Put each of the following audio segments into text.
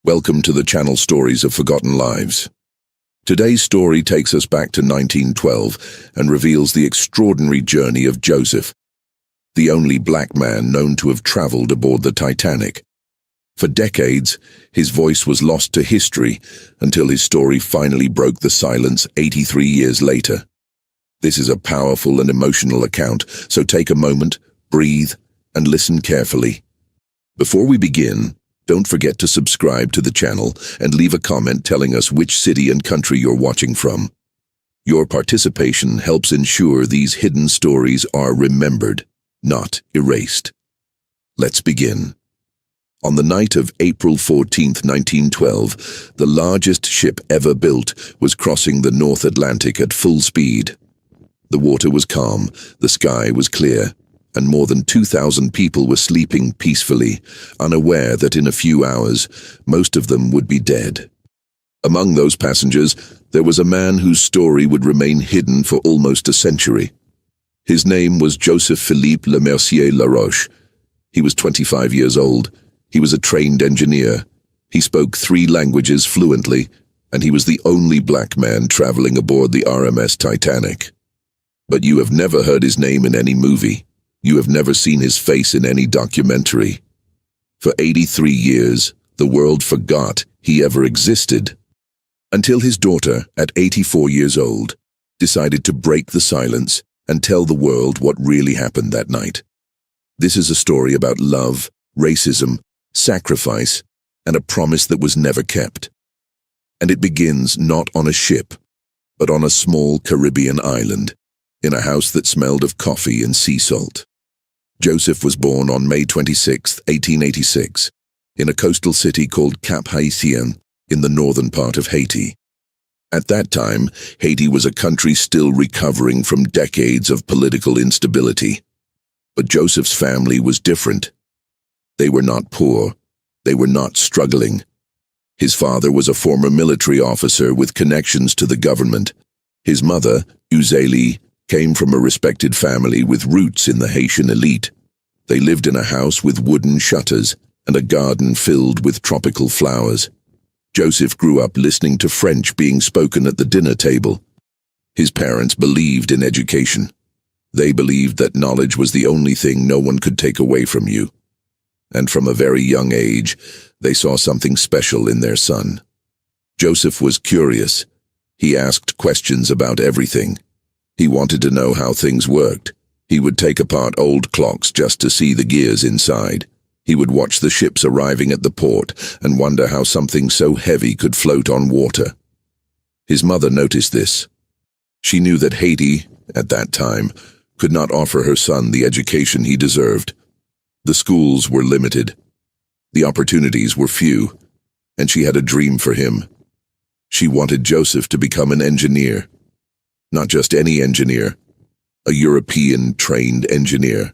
Welcome to the channel Stories of Forgotten Lives. Today's story takes us back to 1912 and reveals the extraordinary journey of Joseph, the only black man known to have traveled aboard the Titanic. For decades, his voice was lost to history until his story finally broke the silence 83 years later. This is a powerful and emotional account, so take a moment, breathe, and listen carefully. Before we begin, don't forget to subscribe to the channel and leave a comment telling us which city and country you're watching from. Your participation helps ensure these hidden stories are remembered, not erased. Let's begin. On the night of April 14, 1912, the largest ship ever built was crossing the North Atlantic at full speed. The water was calm, the sky was clear, and more than 2,000 people were sleeping peacefully, unaware that in a few hours, most of them would be dead. Among those passengers, there was a man whose story would remain hidden for almost a century. His name was Joseph Philippe Le Mercier Laroche. He was 25 years old. He was a trained engineer. He spoke 3 languages fluently, and he was the only black man traveling aboard the RMS Titanic. But you have never heard his name in any movie. You have never seen his face in any documentary. For 83 years, the world forgot he ever existed. Until his daughter, at 84 years old, decided to break the silence and tell the world what really happened that night. This is a story about love, racism, sacrifice, and a promise that was never kept. And it begins not on a ship, but on a small Caribbean island, in a house that smelled of coffee and sea salt. Joseph was born on May 26, 1886, in a coastal city called Cap-Haïtien in the northern part of Haiti. At that time, Haiti was a country still recovering from decades of political instability. But Joseph's family was different. They were not poor. They were not struggling. His father was a former military officer with connections to the government. His mother, Uzeli, came from a respected family with roots in the Haitian elite. They lived in a house with wooden shutters and a garden filled with tropical flowers. Joseph grew up listening to French being spoken at the dinner table. His parents believed in education. They believed that knowledge was the only thing no one could take away from you. And from a very young age, they saw something special in their son. Joseph was curious. He asked questions about everything. He wanted to know how things worked. He would take apart old clocks just to see the gears inside. He would watch the ships arriving at the port and wonder how something so heavy could float on water. His mother noticed this. She knew that Haiti, at that time, could not offer her son the education he deserved. The schools were limited. The opportunities were few, and she had a dream for him. She wanted Joseph to become an engineer. Not just any engineer, a European-trained engineer.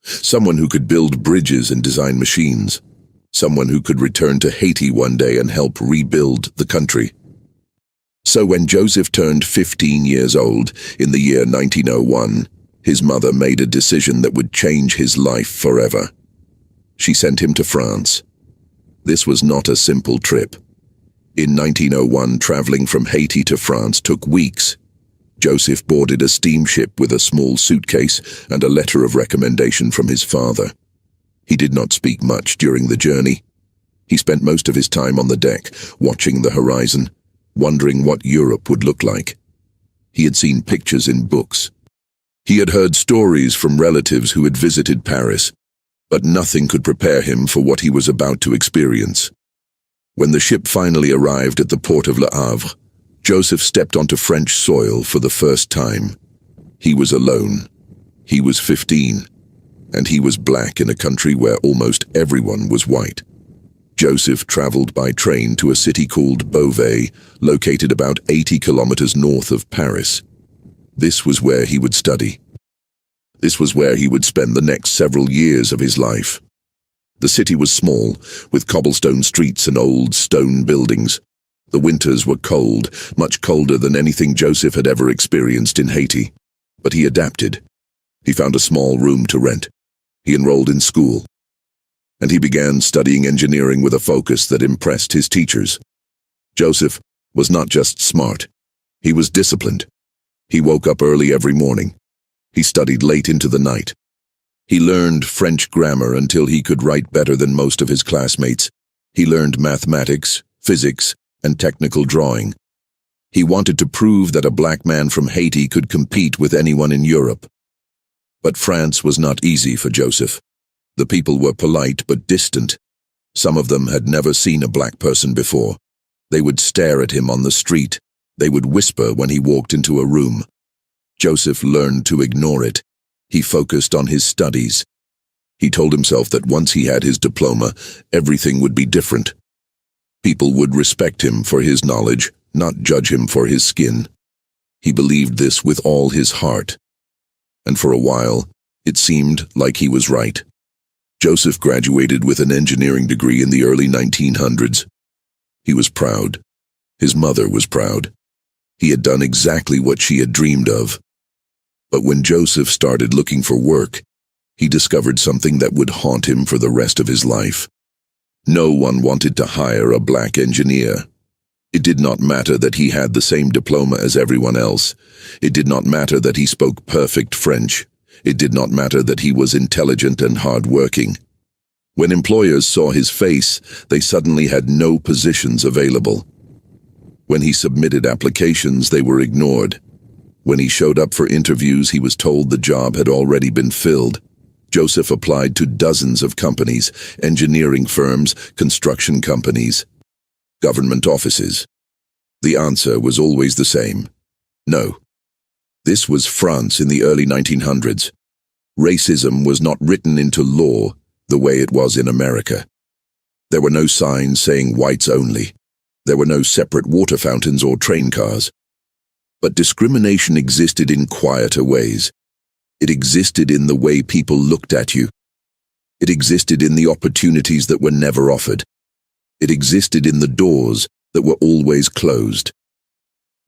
Someone who could build bridges and design machines. Someone who could return to Haiti one day and help rebuild the country. So when Joseph turned 15 years old in the year 1901, his mother made a decision that would change his life forever. She sent him to France. This was not a simple trip. In 1901, traveling from Haiti to France took weeks. Joseph boarded a steamship with a small suitcase and a letter of recommendation from his father. He did not speak much during the journey. He spent most of his time on the deck, watching the horizon, wondering what Europe would look like. He had seen pictures in books. He had heard stories from relatives who had visited Paris, but nothing could prepare him for what he was about to experience. When the ship finally arrived at the port of Le Havre, Joseph stepped onto French soil for the first time. He was alone. He was 15, and he was black in a country where almost everyone was white. Joseph traveled by train to a city called Beauvais, located about 80 kilometers north of Paris. This was where he would study. This was where he would spend the next several years of his life. The city was small, with cobblestone streets and old stone buildings. The winters were cold, much colder than anything Joseph had ever experienced in Haiti. But he adapted. He found a small room to rent. He enrolled in school. and he began studying engineering with a focus that impressed his teachers. Joseph was not just smart, he was disciplined. He woke up early every morning. He studied late into the night. He learned French grammar until he could write better than most of his classmates. He learned mathematics, physics, and technical drawing. He wanted to prove that a black man from Haiti could compete with anyone in Europe. But France was not easy for Joseph. The people were polite but distant. Some of them had never seen a black person before. They would stare at him on the street. They would whisper when he walked into a room. Joseph learned to ignore it. He focused on his studies. He told himself that once he had his diploma, everything would be different. People would respect him for his knowledge, not judge him for his skin. He believed this with all his heart. And for a while, it seemed like he was right. Joseph graduated with an engineering degree in the early 1900s. He was proud. His mother was proud. He had done exactly what she had dreamed of. But when Joseph started looking for work, he discovered something that would haunt him for the rest of his life. No one wanted to hire a black engineer. It did not matter that he had the same diploma as everyone else. It did not matter that he spoke perfect French. It did not matter that he was intelligent and hard-working. When employers saw his face, they suddenly had no positions available. When he submitted applications, they were ignored. When he showed up for interviews, he was told the job had already been filled. Joseph applied to dozens of companies, engineering firms, construction companies, government offices. The answer was always the same: no. This was France in the early 1900s. Racism was not written into law the way it was in America. There were no signs saying whites only. There were no separate water fountains or train cars. But discrimination existed in quieter ways. It existed in the way people looked at you. It existed in the opportunities that were never offered. It existed in the doors that were always closed.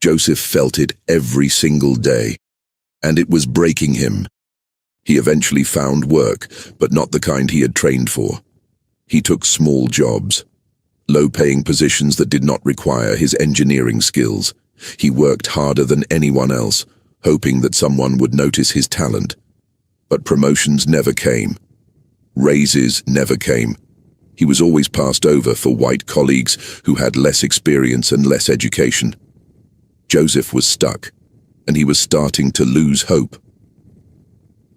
Joseph felt it every single day, and it was breaking him. He eventually found work, but not the kind he had trained for. He took small jobs, low-paying positions that did not require his engineering skills. He worked harder than anyone else, hoping that someone would notice his talent. But promotions never came. Raises never came. He was always passed over for white colleagues who had less experience and less education. Joseph was stuck, and he was starting to lose hope.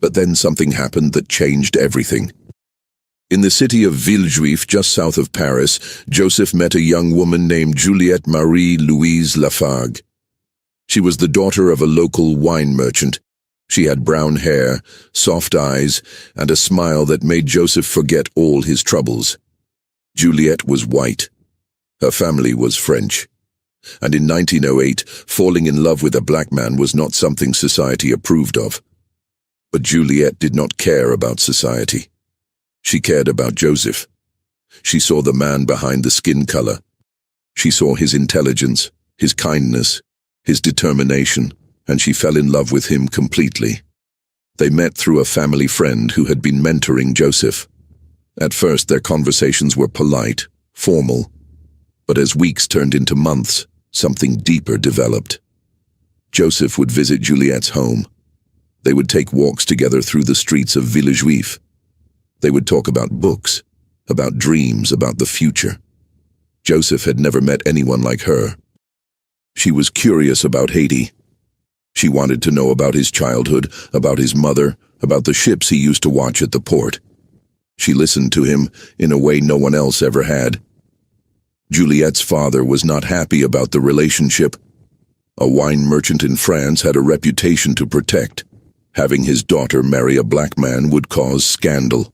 But then something happened that changed everything. In the city of Villejuif, just south of Paris, Joseph met a young woman named Juliette Marie-Louise Lafargue. She was the daughter of a local wine merchant. She had brown hair, soft eyes, and a smile that made Joseph forget all his troubles. Juliette was white. Her family was French. And in 1908, falling in love with a black man was not something society approved of. But Juliette did not care about society. She cared about Joseph. She saw the man behind the skin color. She saw his intelligence, his kindness, his determination, and she fell in love with him completely. They met through a family friend who had been mentoring Joseph. At first, their conversations were polite, formal, but as weeks turned into months, something deeper developed. Joseph would visit Juliette's home. They would take walks together through the streets of Villejuif. They would talk about books, about dreams, about the future. Joseph had never met anyone like her. She was curious about Haiti. She wanted to know about his childhood, about his mother, about the ships he used to watch at the port. She listened to him in a way no one else ever had. Juliette's father was not happy about the relationship. A wine merchant in France had a reputation to protect. Having his daughter marry a black man would cause scandal.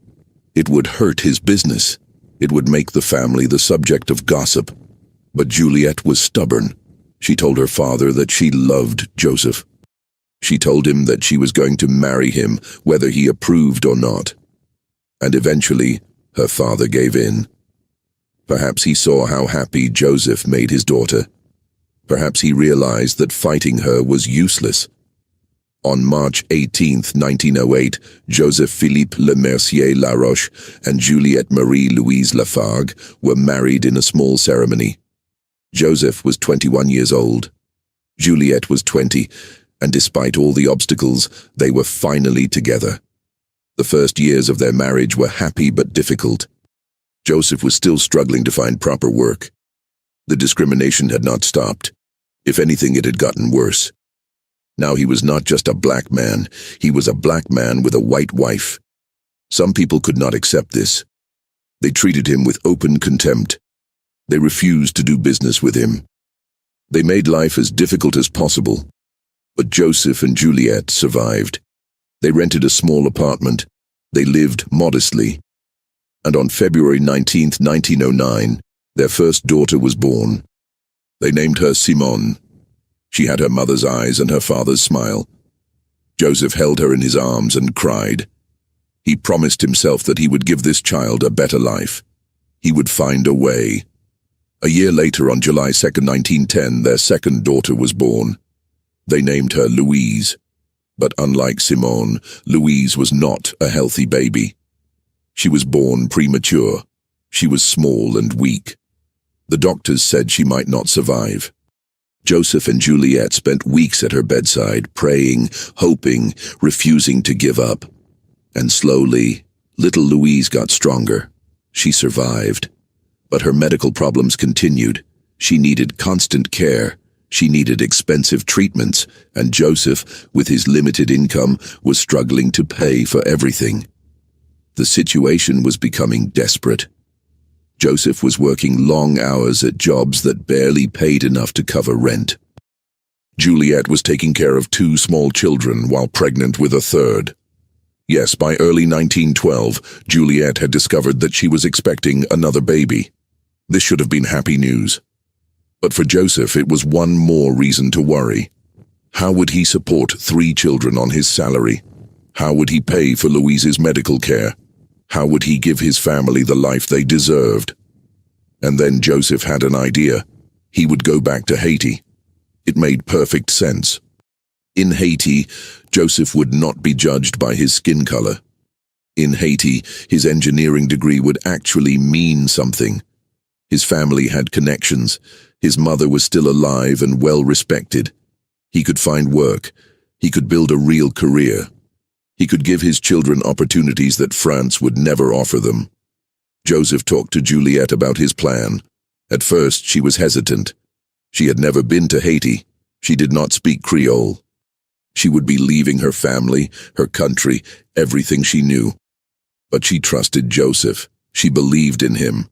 It would hurt his business. It would make the family the subject of gossip. But Juliette was stubborn. She told her father that she loved Joseph. She told him that she was going to marry him, whether he approved or not. And eventually, her father gave in. Perhaps he saw how happy Joseph made his daughter. Perhaps he realized that fighting her was useless. On March 18, 1908, Joseph-Philippe Le Mercier Laroche and Juliette Marie-Louise Lafargue were married in a small ceremony. Joseph was 21 years old. Juliette was 20, and despite all the obstacles, they were finally together. The first years of their marriage were happy but difficult. Joseph was still struggling to find proper work. The discrimination had not stopped. If anything, it had gotten worse. Now he was not just a black man, he was a black man with a white wife. Some people could not accept this. They treated him with open contempt. They refused to do business with him. They made life as difficult as possible. But Joseph and Juliette survived. They rented a small apartment. They lived modestly. And on February 19, 1909, their first daughter was born. They named her Simone. She had her mother's eyes and her father's smile. Joseph held her in his arms and cried. He promised himself that he would give this child a better life. He would find a way. A year later, on July 2, 1910, their second daughter was born. They named her Louise. But unlike Simone, Louise was not a healthy baby. She was born premature. She was small and weak. The doctors said she might not survive. Joseph and Juliette spent weeks at her bedside, praying, hoping, refusing to give up. And slowly, little Louise got stronger. She survived. But her medical problems continued. She needed constant care. She needed expensive treatments, and Joseph, with his limited income, was struggling to pay for everything. The situation was becoming desperate. Joseph was working long hours at jobs that barely paid enough to cover rent. Juliette was taking care of 2 small children while pregnant with a third. Yes, by early 1912, Juliette had discovered that she was expecting another baby. This should have been happy news. But for Joseph, it was one more reason to worry. How would he support 3 children on his salary? How would he pay for Louise's medical care? How would he give his family the life they deserved? And then Joseph had an idea. He would go back to Haiti. It made perfect sense. In Haiti, Joseph would not be judged by his skin color. In Haiti, his engineering degree would actually mean something. His family had connections. His mother was still alive and well respected. He could find work. He could build a real career. He could give his children opportunities that France would never offer them. Joseph talked to Juliette about his plan. At first, she was hesitant. She had never been to Haiti. She did not speak Creole. She would be leaving her family, her country, everything she knew. But she trusted Joseph. She believed in him.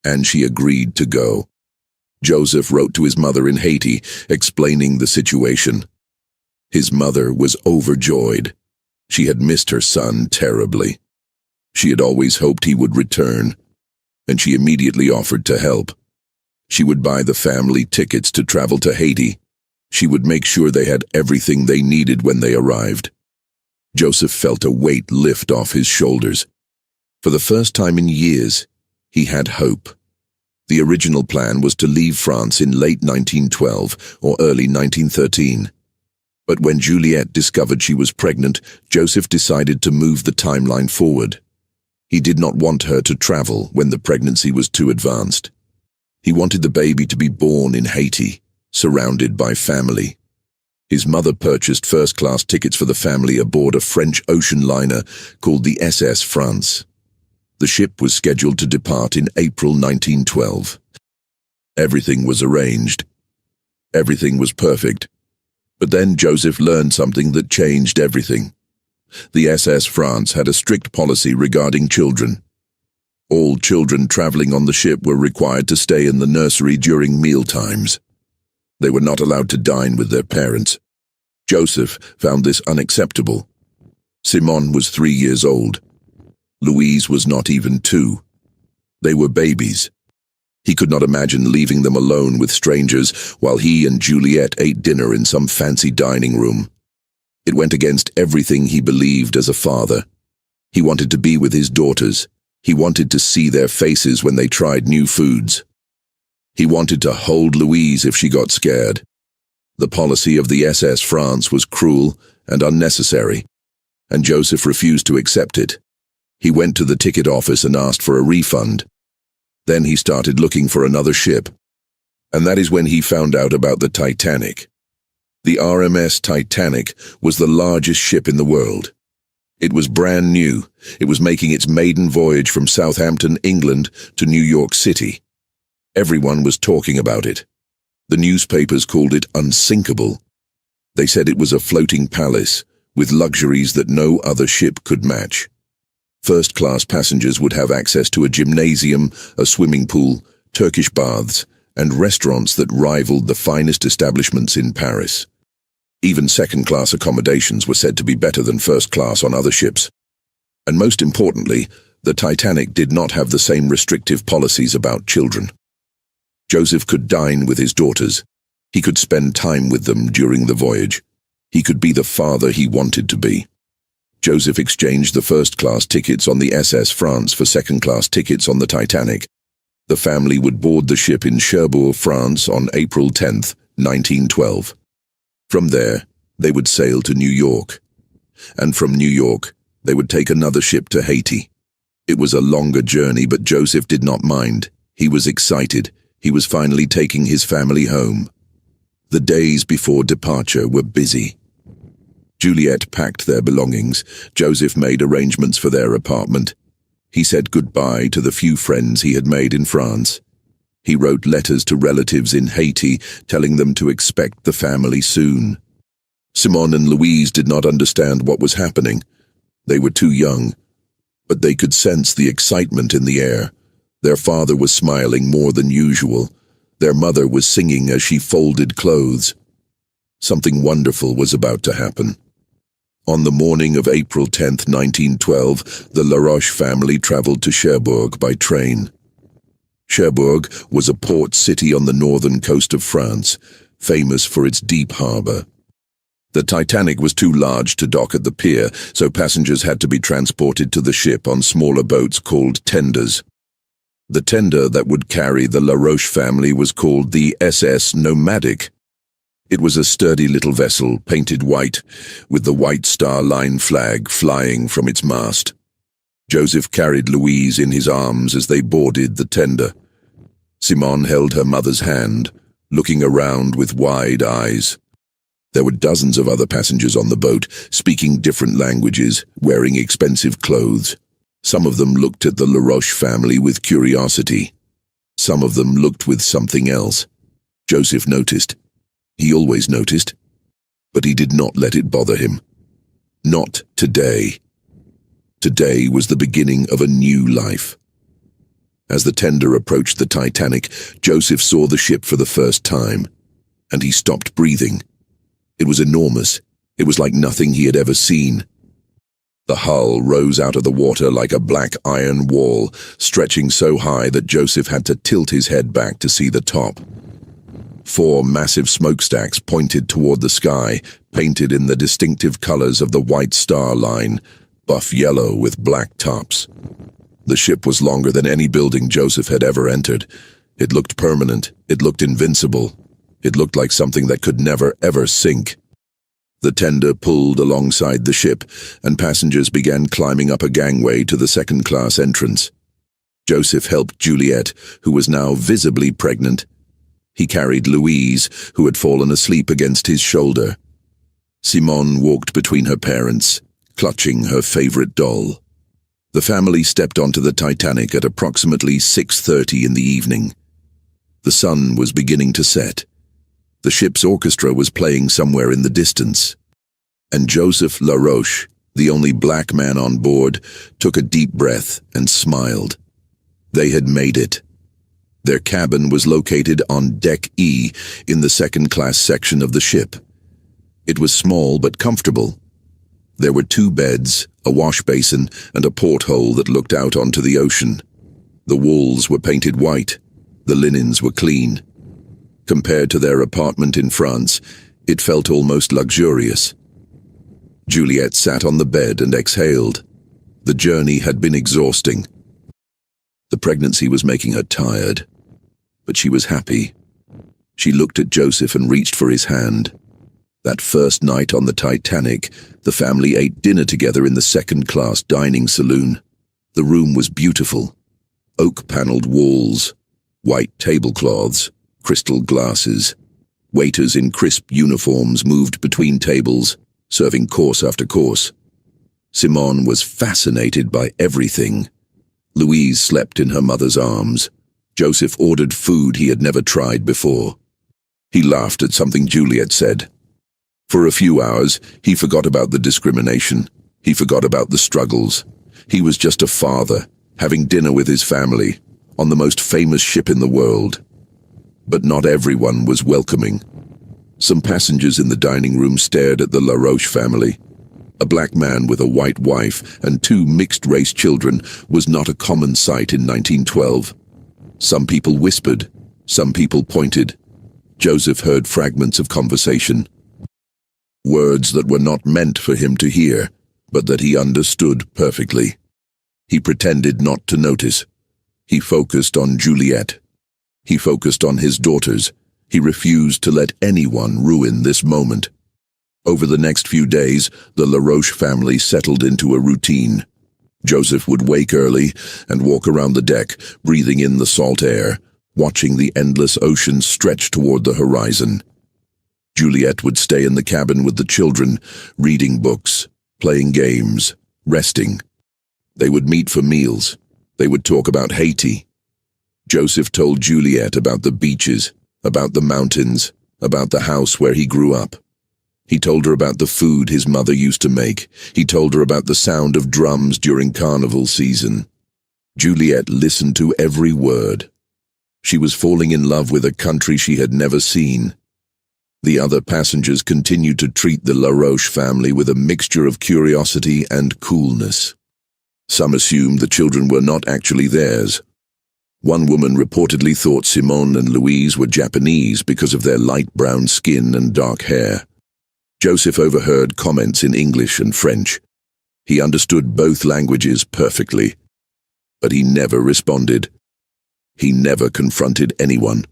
And she agreed to go. Joseph wrote to his mother in Haiti, explaining the situation. His mother was overjoyed. She had missed her son terribly. She had always hoped he would return, and she immediately offered to help. She would buy the family tickets to travel to Haiti. She would make sure they had everything they needed when they arrived. Joseph felt a weight lift off his shoulders. For the first time in years, he had hope. The original plan was to leave France in late 1912 or early 1913. But when Juliette discovered she was pregnant, Joseph decided to move the timeline forward. He did not want her to travel when the pregnancy was too advanced. He wanted the baby to be born in Haiti, surrounded by family. His mother purchased first-class tickets for the family aboard a French ocean liner called the SS France. The ship was scheduled to depart in April 1912. Everything was arranged. Everything was perfect. But then Joseph learned something that changed everything. The SS France had a strict policy regarding children. All children traveling on the ship were required to stay in the nursery during mealtimes. They were not allowed to dine with their parents. Joseph found this unacceptable. Simone was 3 years old. Louise was not even 2. They were babies. He could not imagine leaving them alone with strangers while he and Juliette ate dinner in some fancy dining room. It went against everything he believed as a father. He wanted to be with his daughters. He wanted to see their faces when they tried new foods. He wanted to hold Louise if she got scared. The policy of the SS France was cruel and unnecessary, and Joseph refused to accept it. He went to the ticket office and asked for a refund. Then he started looking for another ship. And that is when he found out about the Titanic. The RMS Titanic was the largest ship in the world. It was brand new. It was making its maiden voyage from Southampton, England, to New York City. Everyone was talking about it. The newspapers called it unsinkable. They said it was a floating palace, with luxuries that no other ship could match. First-class passengers would have access to a gymnasium, a swimming pool, Turkish baths, and restaurants that rivaled the finest establishments in Paris. Even second-class accommodations were said to be better than first-class on other ships. And most importantly, the Titanic did not have the same restrictive policies about children. Joseph could dine with his daughters. He could spend time with them during the voyage. He could be the father he wanted to be. Joseph exchanged the first-class tickets on the SS France for second-class tickets on the Titanic. The family would board the ship in Cherbourg, France on April 10, 1912. From there, they would sail to New York. And from New York, they would take another ship to Haiti. It was a longer journey, but Joseph did not mind. He was excited. He was finally taking his family home. The days before departure were busy. Juliet packed their belongings. Joseph made arrangements for their apartment. He said goodbye to the few friends he had made in France. He wrote letters to relatives in Haiti, telling them to expect the family soon. Simone and Louise did not understand what was happening. They were too young, but they could sense the excitement in the air. Their father was smiling more than usual. Their mother was singing as she folded clothes. Something wonderful was about to happen. On the morning of April 10, 1912, the Laroche family traveled to Cherbourg by train. Cherbourg was a port city on the northern coast of France, famous for its deep harbor. The Titanic was too large to dock at the pier, so passengers had to be transported to the ship on smaller boats called tenders. The tender that would carry the Laroche family was called the SS Nomadic. It was a sturdy little vessel, painted white, with the White Star Line flag flying from its mast. Joseph carried Louise in his arms as they boarded the tender. Simone held her mother's hand, looking around with wide eyes. There were dozens of other passengers on the boat, speaking different languages, wearing expensive clothes. Some of them looked at the Laroche family with curiosity. Some of them looked with something else. Joseph noticed. He always noticed, but he did not let it bother him. Not today. Today was the beginning of a new life. As the tender approached the Titanic, Joseph saw the ship for the first time, and he stopped breathing. It was enormous. It was like nothing he had ever seen. The hull rose out of the water like a black iron wall, stretching so high that Joseph had to tilt his head back to see the top. 4 massive smokestacks pointed toward the sky, painted in the distinctive colors of the White Star Line, buff yellow with black tops. The ship was longer than any building Joseph had ever entered. It looked permanent. It looked invincible. It looked like something that could never, ever sink. The tender pulled alongside the ship, and passengers began climbing up a gangway to the second-class entrance. Joseph helped Juliet, who was now visibly pregnant. He carried Louise, who had fallen asleep against his shoulder. Simone walked between her parents, clutching her favorite doll. The family stepped onto the Titanic at approximately 6:30 in the evening. The sun was beginning to set. The ship's orchestra was playing somewhere in the distance. And Joseph Laroche, the only black man on board, took a deep breath and smiled. They had made it. Their cabin was located on Deck E in the second-class section of the ship. It was small but comfortable. There were 2 beds, a wash basin, and a porthole that looked out onto the ocean. The walls were painted white. The linens were clean. Compared to their apartment in France, it felt almost luxurious. Juliet sat on the bed and exhaled. The journey had been exhausting. The pregnancy was making her tired, but she was happy. She looked at Joseph and reached for his hand. That first night on the Titanic, the family ate dinner together in the second-class dining saloon. The room was beautiful. Oak-paneled walls, white tablecloths, crystal glasses. Waiters in crisp uniforms moved between tables, serving course after course. Simone was fascinated by everything. Louise slept in her mother's arms. Joseph ordered food he had never tried before. He laughed at something Juliet said. For a few hours, he forgot about the discrimination. He forgot about the struggles. He was just a father, having dinner with his family, on the most famous ship in the world. But not everyone was welcoming. Some passengers in the dining room stared at the LaRoche family. A black man with a white wife and two mixed-race children was not a common sight in 1912. Some people whispered, some people pointed. Joseph heard fragments of conversation. Words that were not meant for him to hear, but that he understood perfectly. He pretended not to notice. He focused on Juliet. He focused on his daughters. He refused to let anyone ruin this moment. Over the next few days, the LaRoche family settled into a routine. Joseph would wake early and walk around the deck, breathing in the salt air, watching the endless ocean stretch toward the horizon. Juliet would stay in the cabin with the children, reading books, playing games, resting. They would meet for meals. They would talk about Haiti. Joseph told Juliet about the beaches, about the mountains, about the house where he grew up. He told her about the food his mother used to make. He told her about the sound of drums during carnival season. Juliet listened to every word. She was falling in love with a country she had never seen. The other passengers continued to treat the LaRoche family with a mixture of curiosity and coolness. Some assumed the children were not actually theirs. One woman reportedly thought Simone and Louise were Japanese because of their light brown skin and dark hair. Joseph overheard comments in English and French. He understood both languages perfectly, but he never responded. He never confronted anyone.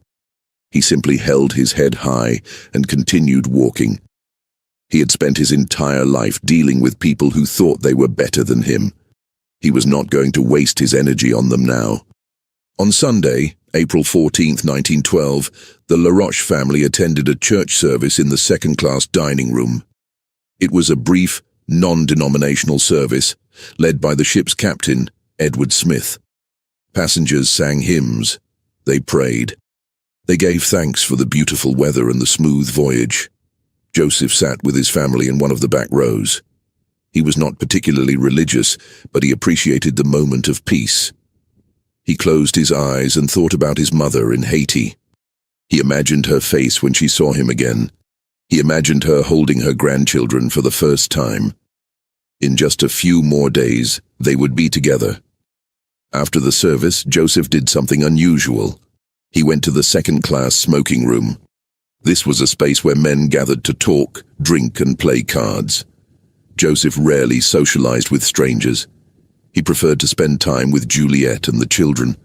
He simply held his head high and continued walking. He had spent his entire life dealing with people who thought they were better than him. He was not going to waste his energy on them now. On Sunday, April 14, 1912, the LaRoche family attended a church service in the second-class dining room. It was a brief, non-denominational service, led by the ship's captain, Edward Smith. Passengers sang hymns. They prayed. They gave thanks for the beautiful weather and the smooth voyage. Joseph sat with his family in one of the back rows. He was not particularly religious, but he appreciated the moment of peace. He closed his eyes and thought about his mother in Haiti. He imagined her face when she saw him again. He imagined her holding her grandchildren for the first time. In just a few more days, they would be together. After the service, Joseph did something unusual. He went to the second-class smoking room. This was a space where men gathered to talk, drink, and play cards. Joseph rarely socialized with strangers. He preferred to spend time with Juliet and the children.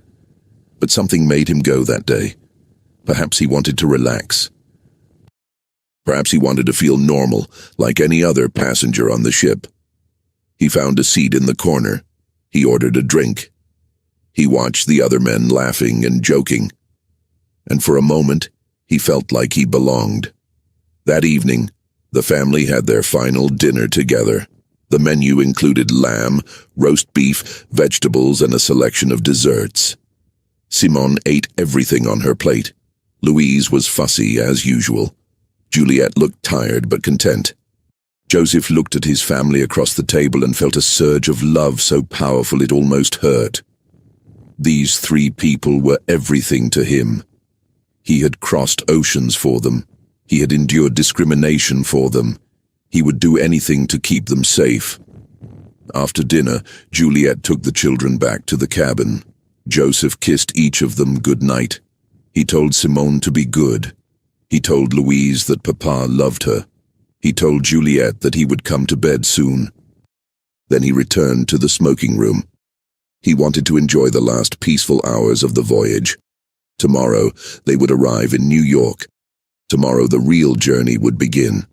But something made him go that day. Perhaps he wanted to relax. Perhaps he wanted to feel normal, like any other passenger on the ship. He found a seat in the corner. He ordered a drink. He watched the other men laughing and joking. And for a moment, he felt like he belonged. That evening, the family had their final dinner together. The menu included lamb, roast beef, vegetables, and a selection of desserts. Simone ate everything on her plate. Louise was fussy as usual. Juliet looked tired but content. Joseph looked at his family across the table and felt a surge of love so powerful it almost hurt. These three people were everything to him. He had crossed oceans for them. He had endured discrimination for them. He would do anything to keep them safe. After dinner, Juliet took the children back to the cabin. Joseph kissed each of them good night. He told Simone to be good. He told Louise that Papa loved her. He told Juliet that he would come to bed soon. Then he returned to the smoking room. He wanted to enjoy the last peaceful hours of the voyage. Tomorrow, they would arrive in New York. Tomorrow, the real journey would begin.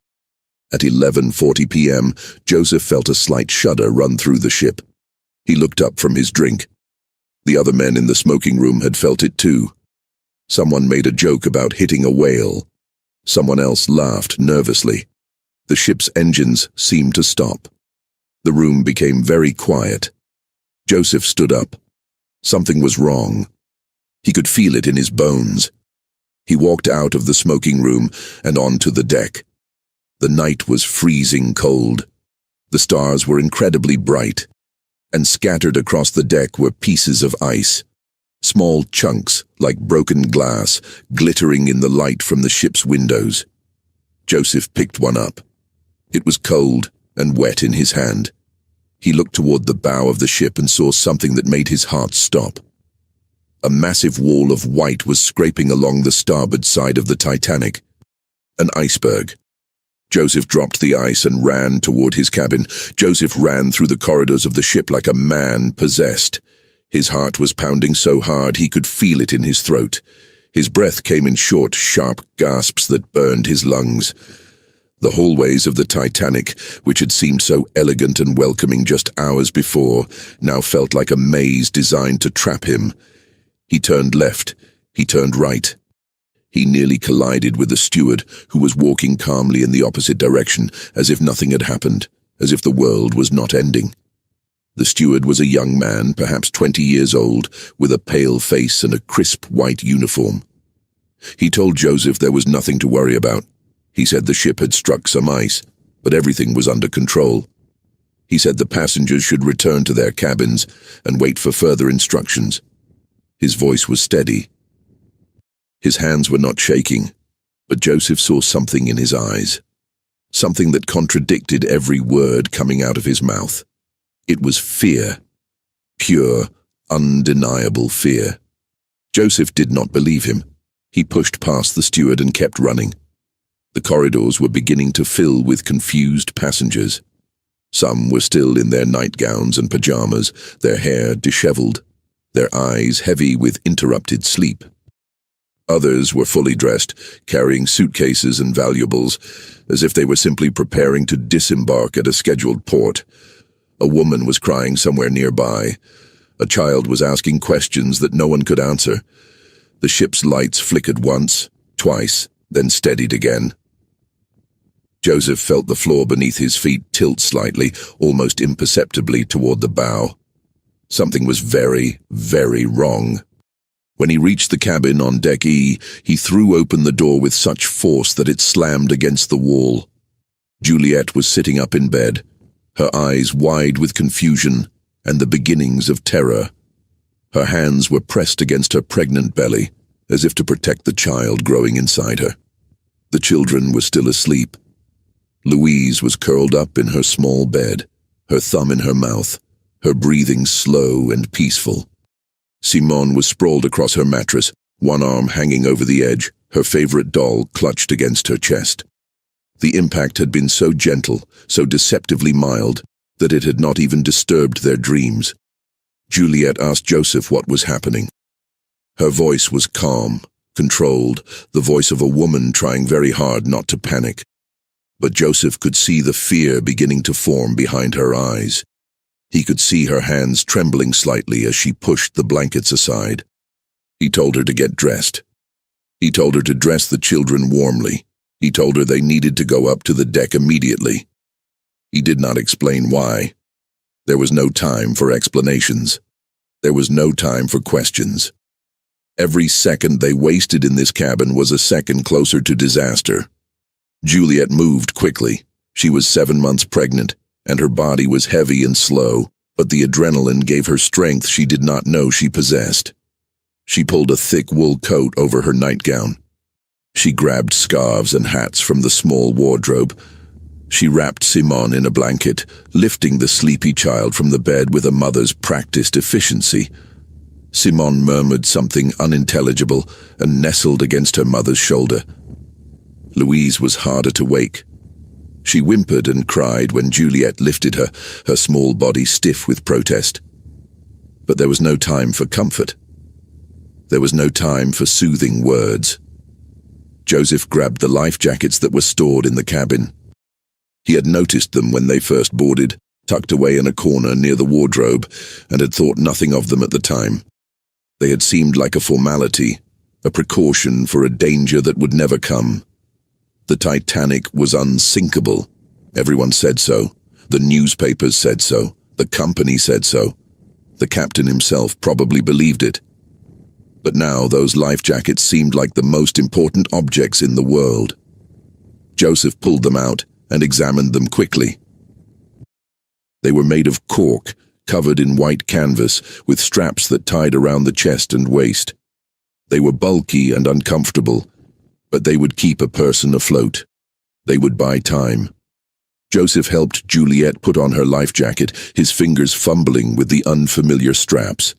At 11:40 p.m., Joseph felt a slight shudder run through the ship. He looked up from his drink. The other men in the smoking room had felt it too. Someone made a joke about hitting a whale. Someone else laughed nervously. The ship's engines seemed to stop. The room became very quiet. Joseph stood up. Something was wrong. He could feel it in his bones. He walked out of the smoking room and onto the deck. The night was freezing cold. The stars were incredibly bright, and scattered across the deck were pieces of ice, small chunks like broken glass glittering in the light from the ship's windows. Joseph picked one up. It was cold and wet in his hand. He looked toward the bow of the ship and saw something that made his heart stop. A massive wall of white was scraping along the starboard side of the Titanic. An iceberg. Joseph dropped the ice and ran toward his cabin. Joseph ran through the corridors of the ship like a man possessed. His heart was pounding so hard he could feel it in his throat. His breath came in short, sharp gasps that burned his lungs. The hallways of the Titanic, which had seemed so elegant and welcoming just hours before, now felt like a maze designed to trap him. He turned left. He turned right. He nearly collided with the steward, who was walking calmly in the opposite direction, as if nothing had happened, as if the world was not ending. The steward was a young man, perhaps 20 years old, with a pale face and a crisp white uniform. He told Joseph there was nothing to worry about. He said the ship had struck some ice, but everything was under control. He said the passengers should return to their cabins and wait for further instructions. His voice was steady. His hands were not shaking, but Joseph saw something in his eyes, something that contradicted every word coming out of his mouth. It was fear, pure, undeniable fear. Joseph did not believe him. He pushed past the steward and kept running. The corridors were beginning to fill with confused passengers. Some were still in their nightgowns and pajamas, their hair disheveled, their eyes heavy with interrupted sleep. Others were fully dressed, carrying suitcases and valuables, as if they were simply preparing to disembark at a scheduled port. A woman was crying somewhere nearby. A child was asking questions that no one could answer. The ship's lights flickered once, twice, then steadied again. Joseph felt the floor beneath his feet tilt slightly, almost imperceptibly toward the bow. Something was very, very wrong. When he reached the cabin on Deck E, he threw open the door with such force that it slammed against the wall. Juliet was sitting up in bed, her eyes wide with confusion and the beginnings of terror. Her hands were pressed against her pregnant belly, as if to protect the child growing inside her. The children were still asleep. Louise was curled up in her small bed, her thumb in her mouth, her breathing slow and peaceful. Simone was sprawled across her mattress, one arm hanging over the edge, her favorite doll clutched against her chest. The impact had been so gentle, so deceptively mild, that it had not even disturbed their dreams. Juliet asked Joseph what was happening. Her voice was calm, controlled, the voice of a woman trying very hard not to panic. But Joseph could see the fear beginning to form behind her eyes. He could see her hands trembling slightly as she pushed the blankets aside. He told her to get dressed. He told her to dress the children warmly. He told her they needed to go up to the deck immediately. He did not explain why. There was no time for explanations. There was no time for questions. Every second they wasted in this cabin was a second closer to disaster. Juliet moved quickly. She was 7 months pregnant, and her body was heavy and slow, but the adrenaline gave her strength she did not know she possessed. She pulled a thick wool coat over her nightgown. She grabbed scarves and hats from the small wardrobe. She wrapped Simone in a blanket, lifting the sleepy child from the bed with a mother's practiced efficiency. Simone murmured something unintelligible and nestled against her mother's shoulder. Louise was harder to wake. She whimpered and cried when Juliet lifted her, her small body stiff with protest. But there was no time for comfort. There was no time for soothing words. Joseph grabbed the life jackets that were stored in the cabin. He had noticed them when they first boarded, tucked away in a corner near the wardrobe, and had thought nothing of them at the time. They had seemed like a formality, a precaution for a danger that would never come. The Titanic was unsinkable. Everyone said so. The newspapers said so. The company said so. The captain himself probably believed it. But now those life jackets seemed like the most important objects in the world. Joseph pulled them out and examined them quickly. They were made of cork, covered in white canvas, with straps that tied around the chest and waist. They were bulky and uncomfortable, but they would keep a person afloat. They would buy time. Joseph helped Juliet put on her life jacket, his fingers fumbling with the unfamiliar straps.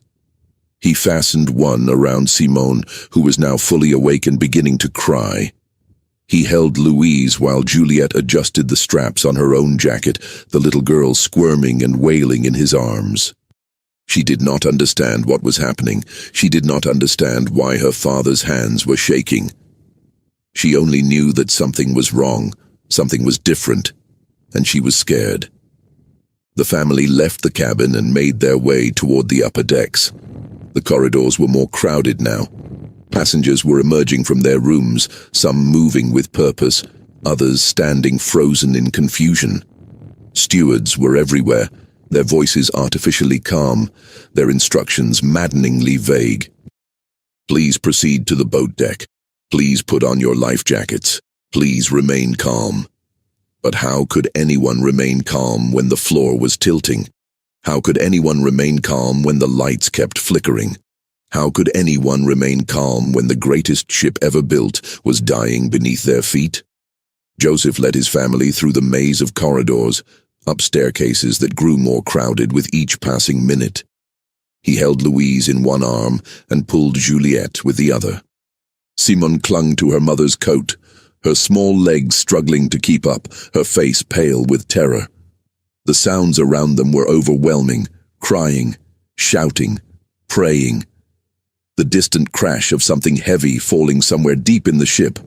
He fastened one around Simone, who was now fully awake and beginning to cry. He held Louise while Juliet adjusted the straps on her own jacket, the little girl squirming and wailing in his arms. She did not understand what was happening. She did not understand why her father's hands were shaking. She only knew that something was wrong, something was different, and she was scared. The family left the cabin and made their way toward the upper decks. The corridors were more crowded now. Passengers were emerging from their rooms, some moving with purpose, others standing frozen in confusion. Stewards were everywhere, their voices artificially calm, their instructions maddeningly vague. Please proceed to the boat deck. Please put on your life jackets. Please remain calm. But how could anyone remain calm when the floor was tilting? How could anyone remain calm when the lights kept flickering? How could anyone remain calm when the greatest ship ever built was dying beneath their feet? Joseph led his family through the maze of corridors, up staircases that grew more crowded with each passing minute. He held Louise in one arm and pulled Juliet with the other. Simone clung to her mother's coat, her small legs struggling to keep up, her face pale with terror. The sounds around them were overwhelming, crying, shouting, praying. The distant crash of something heavy falling somewhere deep in the ship.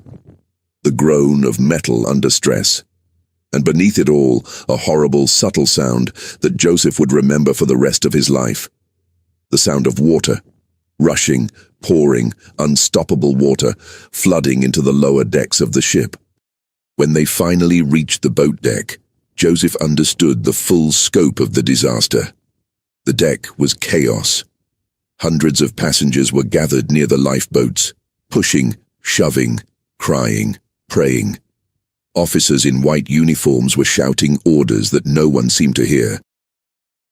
The groan of metal under stress. And beneath it all, a horrible, subtle sound that Joseph would remember for the rest of his life. The sound of water. Rushing, pouring, unstoppable water, flooding into the lower decks of the ship. When they finally reached the boat deck, Joseph understood the full scope of the disaster. The deck was chaos. Hundreds of passengers were gathered near the lifeboats, pushing, shoving, crying, praying. Officers in white uniforms were shouting orders that no one seemed to hear.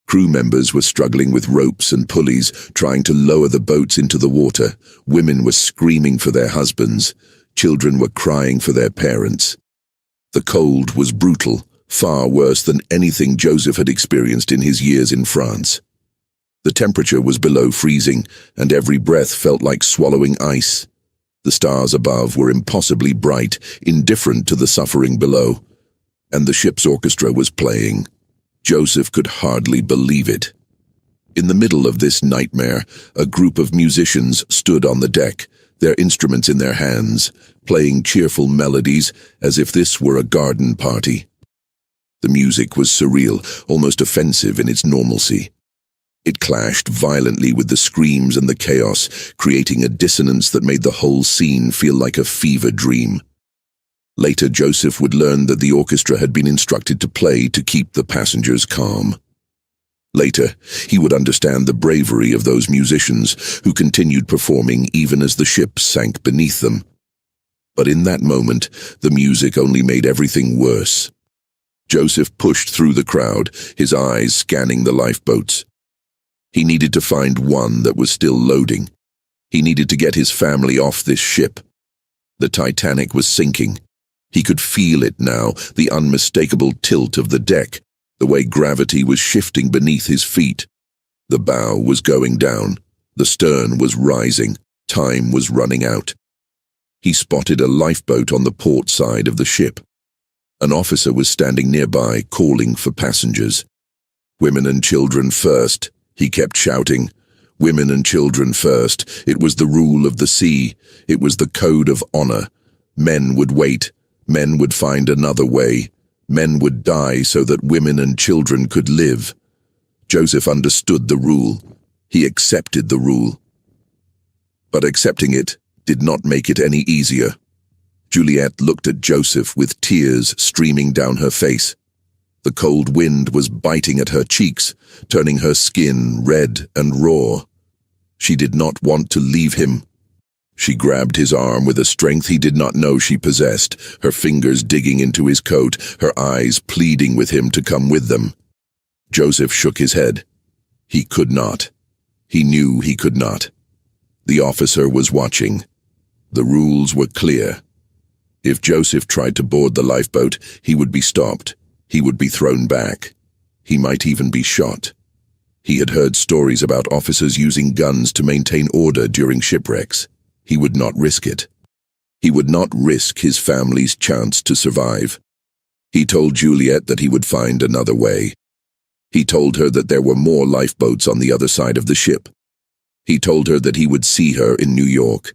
Crew members were struggling with ropes and pulleys, trying to lower the boats into the water. Women were screaming for their husbands. Children were crying for their parents. The cold was brutal, far worse than anything Joseph had experienced in his years in France. The temperature was below freezing, and every breath felt like swallowing ice. The stars above were impossibly bright, indifferent to the suffering below. And the ship's orchestra was playing. Joseph could hardly believe it. In the middle of this nightmare, a group of musicians stood on the deck, their instruments in their hands, playing cheerful melodies as if this were a garden party. The music was surreal, almost offensive in its normalcy. It clashed violently with the screams and the chaos, creating a dissonance that made the whole scene feel like a fever dream. Later, Joseph would learn that the orchestra had been instructed to play to keep the passengers calm. Later, he would understand the bravery of those musicians who continued performing even as the ship sank beneath them. But in that moment, the music only made everything worse. Joseph pushed through the crowd, his eyes scanning the lifeboats. He needed to find one that was still loading. He needed to get his family off this ship. The Titanic was sinking. He could feel it now, the unmistakable tilt of the deck, the way gravity was shifting beneath his feet. The bow was going down. The stern was rising. Time was running out. He spotted a lifeboat on the port side of the ship. An officer was standing nearby, calling for passengers. Women and children first, he kept shouting. Women and children first. It was the rule of the sea. It was the code of honor. Men would wait. Men would find another way. Men would die so that women and children could live. Joseph understood the rule. He accepted the rule. But accepting it did not make it any easier. Juliet looked at Joseph with tears streaming down her face. The cold wind was biting at her cheeks, turning her skin red and raw. She did not want to leave him. She grabbed his arm with a strength he did not know she possessed, her fingers digging into his coat, her eyes pleading with him to come with them. Joseph shook his head. He could not. He knew he could not. The officer was watching. The rules were clear. If Joseph tried to board the lifeboat, he would be stopped. He would be thrown back. He might even be shot. He had heard stories about officers using guns to maintain order during shipwrecks. He would not risk it. He would not risk his family's chance to survive. He told Juliet that he would find another way. He told her that there were more lifeboats on the other side of the ship. He told her that he would see her in New York.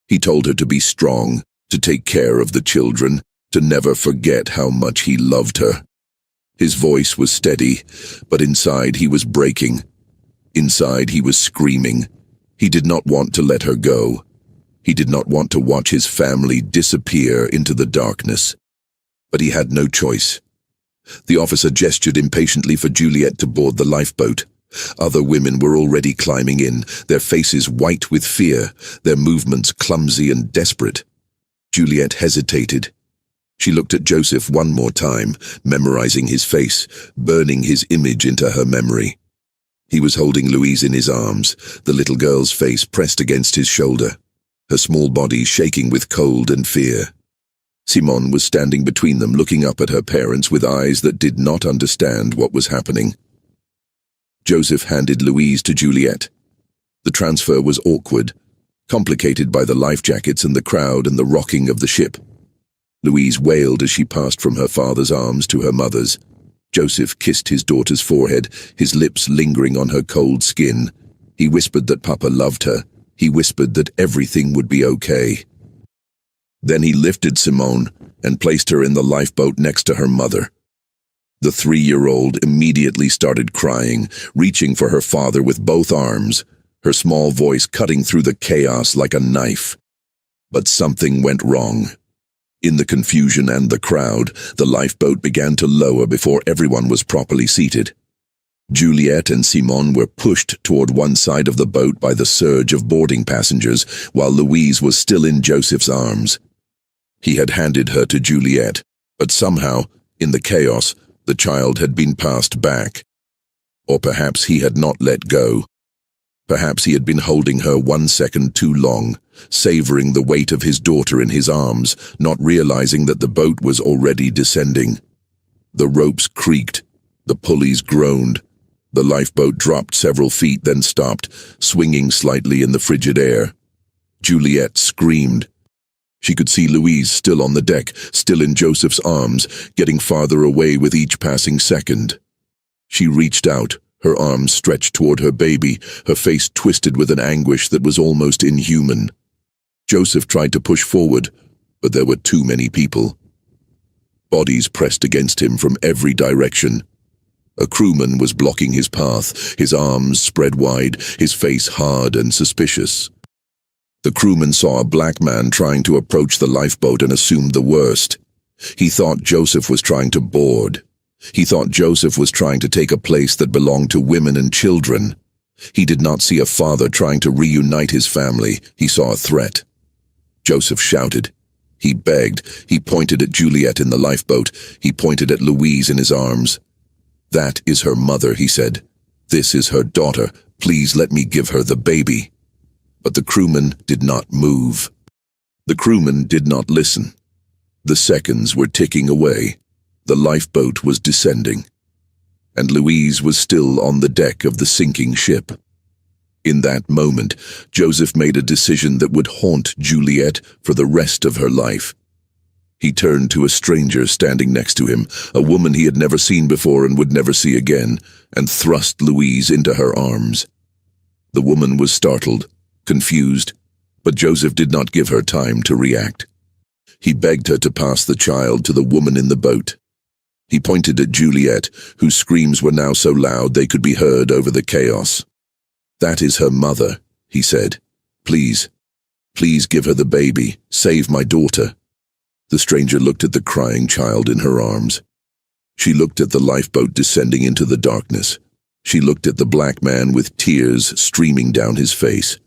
He told her to be strong, to take care of the children, to never forget how much he loved her. His voice was steady, but inside he was breaking. Inside he was screaming. He did not want to let her go. He did not want to watch his family disappear into the darkness. But he had no choice. The officer gestured impatiently for Juliet to board the lifeboat. Other women were already climbing in, their faces white with fear, their movements clumsy and desperate. Juliet hesitated. She looked at Joseph one more time, memorizing his face, burning his image into her memory. He was holding Louise in his arms, the little girl's face pressed against his shoulder, her small body shaking with cold and fear. Simone was standing between them, looking up at her parents with eyes that did not understand what was happening. Joseph handed Louise to Juliet. The transfer was awkward, complicated by the life jackets and the crowd and the rocking of the ship. Louise wailed as she passed from her father's arms to her mother's. Joseph kissed his daughter's forehead, his lips lingering on her cold skin. He whispered that Papa loved her. He whispered that everything would be okay. Then he lifted Simone and placed her in the lifeboat next to her mother. The 3-year-old immediately started crying, reaching for her father with both arms, her small voice cutting through the chaos like a knife. But something went wrong. In the confusion and the crowd, the lifeboat began to lower before everyone was properly seated. Juliet and Simone were pushed toward one side of the boat by the surge of boarding passengers, while Louise was still in Joseph's arms. He had handed her to Juliet, but somehow, in the chaos, the child had been passed back. Or perhaps he had not let go. Perhaps he had been holding her 1 second too long, savoring the weight of his daughter in his arms, not realizing that the boat was already descending. The ropes creaked, the pulleys groaned. The lifeboat dropped several feet, then stopped, swinging slightly in the frigid air. Juliet screamed. She could see Louise still on the deck, still in Joseph's arms, getting farther away with each passing second. She reached out, her arms stretched toward her baby, her face twisted with an anguish that was almost inhuman. Joseph tried to push forward, but there were too many people. Bodies pressed against him from every direction. A crewman was blocking his path, his arms spread wide, his face hard and suspicious. The crewman saw a black man trying to approach the lifeboat and assumed the worst. He thought Joseph was trying to board. He thought Joseph was trying to take a place that belonged to women and children. He did not see a father trying to reunite his family. He saw a threat. Joseph shouted. He begged. He pointed at Juliet in the lifeboat. He pointed at Louise in his arms. "That is her mother," he said. "This is her daughter. Please let me give her the baby." But the crewman did not move. The crewman did not listen. The seconds were ticking away. The lifeboat was descending. And Louise was still on the deck of the sinking ship. In that moment, Joseph made a decision that would haunt Juliet for the rest of her life. He turned to a stranger standing next to him, a woman he had never seen before and would never see again, and thrust Louise into her arms. The woman was startled, confused, but Joseph did not give her time to react. He begged her to pass the child to the woman in the boat. He pointed at Juliet, whose screams were now so loud they could be heard over the chaos. "That is her mother," he said. "Please, please give her the baby. Save my daughter." The stranger looked at the crying child in her arms. She looked at the lifeboat descending into the darkness. She looked at the black man with tears streaming down his face.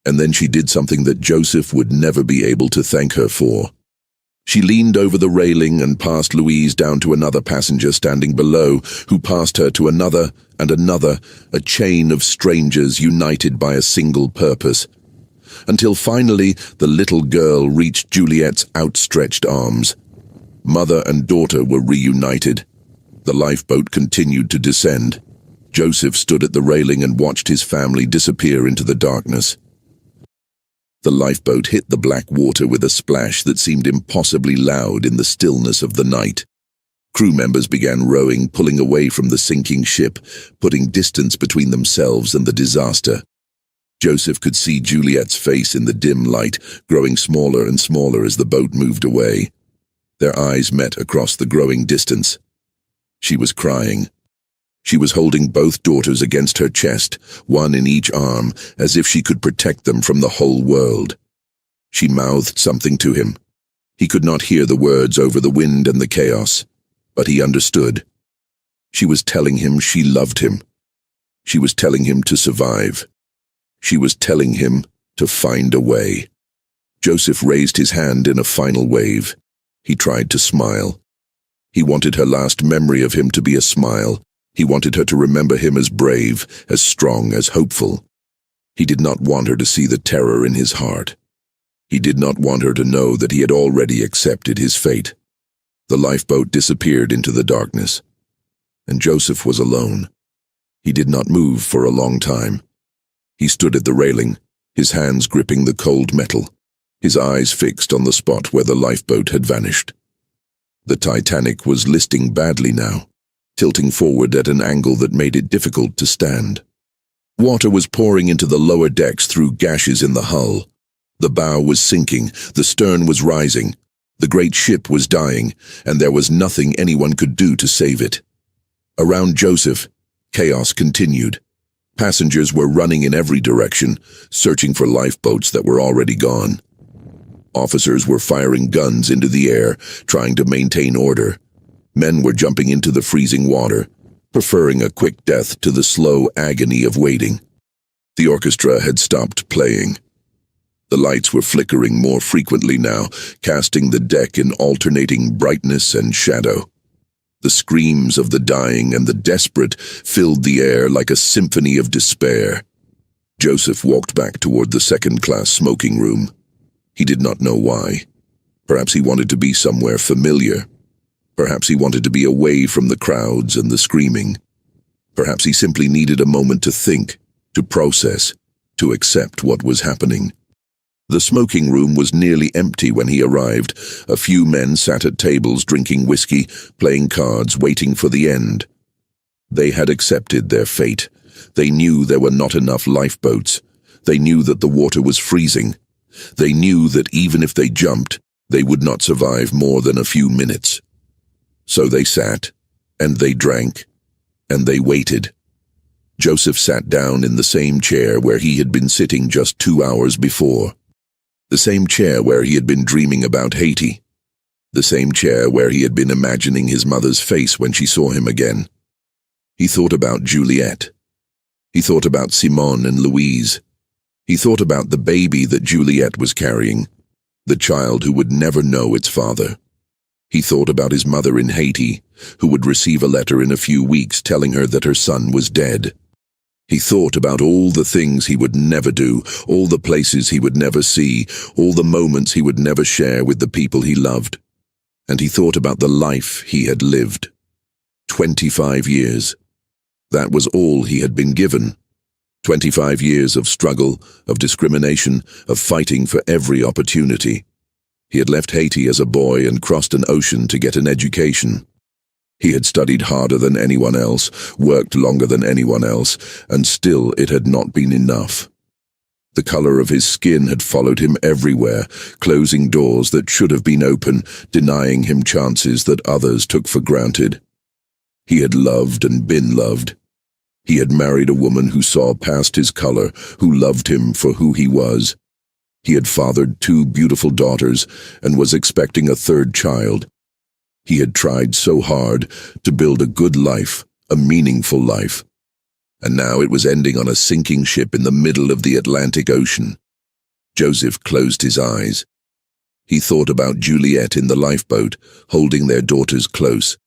And then she did something that Joseph would never be able to thank her for. She leaned over the railing and passed Louise down to another passenger standing below, who passed her to another and another, a chain of strangers united by a single purpose. Until finally the little girl reached Juliet's outstretched arms. Mother and daughter were reunited. The lifeboat continued to descend. Joseph stood at the railing and watched his family disappear into the darkness. The lifeboat hit the black water with a splash that seemed impossibly loud in the stillness of the night. Crew members began rowing, pulling away from the sinking ship, putting distance between themselves and the disaster. Joseph could see Juliet's face in the dim light, growing smaller and smaller as the boat moved away. Their eyes met across the growing distance. She was crying. She was holding both daughters against her chest, one in each arm, as if she could protect them from the whole world. She mouthed something to him. He could not hear the words over the wind and the chaos, but he understood. She was telling him she loved him. She was telling him to survive. She was telling him to find a way. Joseph raised his hand in a final wave. He tried to smile. He wanted her last memory of him to be a smile. He wanted her to remember him as brave, as strong, as hopeful. He did not want her to see the terror in his heart. He did not want her to know that he had already accepted his fate. The lifeboat disappeared into the darkness, and Joseph was alone. He did not move for a long time. He stood at the railing, his hands gripping the cold metal, his eyes fixed on the spot where the lifeboat had vanished. The Titanic was listing badly now, tilting forward at an angle that made it difficult to stand. Water was pouring into the lower decks through gashes in the hull. The bow was sinking, the stern was rising, the great ship was dying, and there was nothing anyone could do to save it. Around Joseph, chaos continued. Passengers were running in every direction, searching for lifeboats that were already gone. Officers were firing guns into the air, trying to maintain order. Men were jumping into the freezing water, preferring a quick death to the slow agony of waiting. The orchestra had stopped playing. The lights were flickering more frequently now, casting the deck in alternating brightness and shadow. The screams of the dying and the desperate filled the air like a symphony of despair. Joseph walked back toward the second-class smoking room. He did not know why. Perhaps he wanted to be somewhere familiar. Perhaps he wanted to be away from the crowds and the screaming. Perhaps he simply needed a moment to think, to process, to accept what was happening. The smoking room was nearly empty when he arrived. A few men sat at tables drinking whiskey, playing cards, waiting for the end. They had accepted their fate. They knew there were not enough lifeboats. They knew that the water was freezing. They knew that even if they jumped, they would not survive more than a few minutes. So they sat, and they drank, and they waited. Joseph sat down in the same chair where he had been sitting just 2 hours before. The same chair where he had been dreaming about Haiti. The same chair where he had been imagining his mother's face when she saw him again. He thought about Juliet. He thought about Simone and Louise. He thought about the baby that Juliet was carrying, the child who would never know its father. He thought about his mother in Haiti, who would receive a letter in a few weeks telling her that her son was dead. He thought about all the things he would never do, all the places he would never see, all the moments he would never share with the people he loved. And he thought about the life he had lived. 25 years. That was all he had been given. 25 years of struggle, of discrimination, of fighting for every opportunity. He had left Haiti as a boy and crossed an ocean to get an education. He had studied harder than anyone else, worked longer than anyone else, and still it had not been enough. The color of his skin had followed him everywhere, closing doors that should have been open, denying him chances that others took for granted. He had loved and been loved. He had married a woman who saw past his color, who loved him for who he was. He had fathered 2 beautiful daughters and was expecting a 3rd child. He had tried so hard to build a good life, a meaningful life. And now it was ending on a sinking ship in the middle of the Atlantic Ocean. Joseph closed his eyes. He thought about Juliet in the lifeboat, holding their daughters close.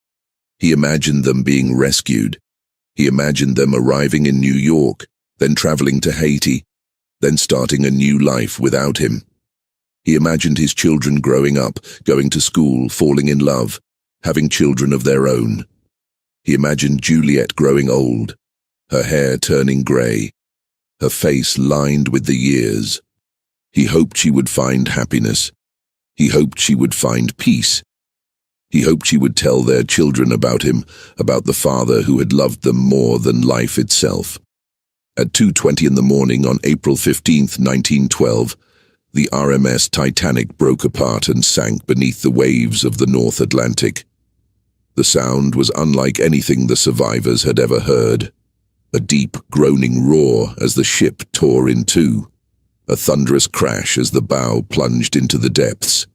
He imagined them being rescued. He imagined them arriving in New York, then traveling to Haiti, then starting a new life without him. He imagined his children growing up, going to school, falling in love, having children of their own. He imagined Juliet growing old, her hair turning grey, her face lined with the years. He hoped she would find happiness. He hoped she would find peace. He hoped she would tell their children about him, about the father who had loved them more than life itself. At 2:20 in the morning on April 15, 1912, the RMS Titanic broke apart and sank beneath the waves of the North Atlantic. The sound was unlike anything the survivors had ever heard. A deep, groaning roar as the ship tore in two. A thunderous crash as the bow plunged into the depths.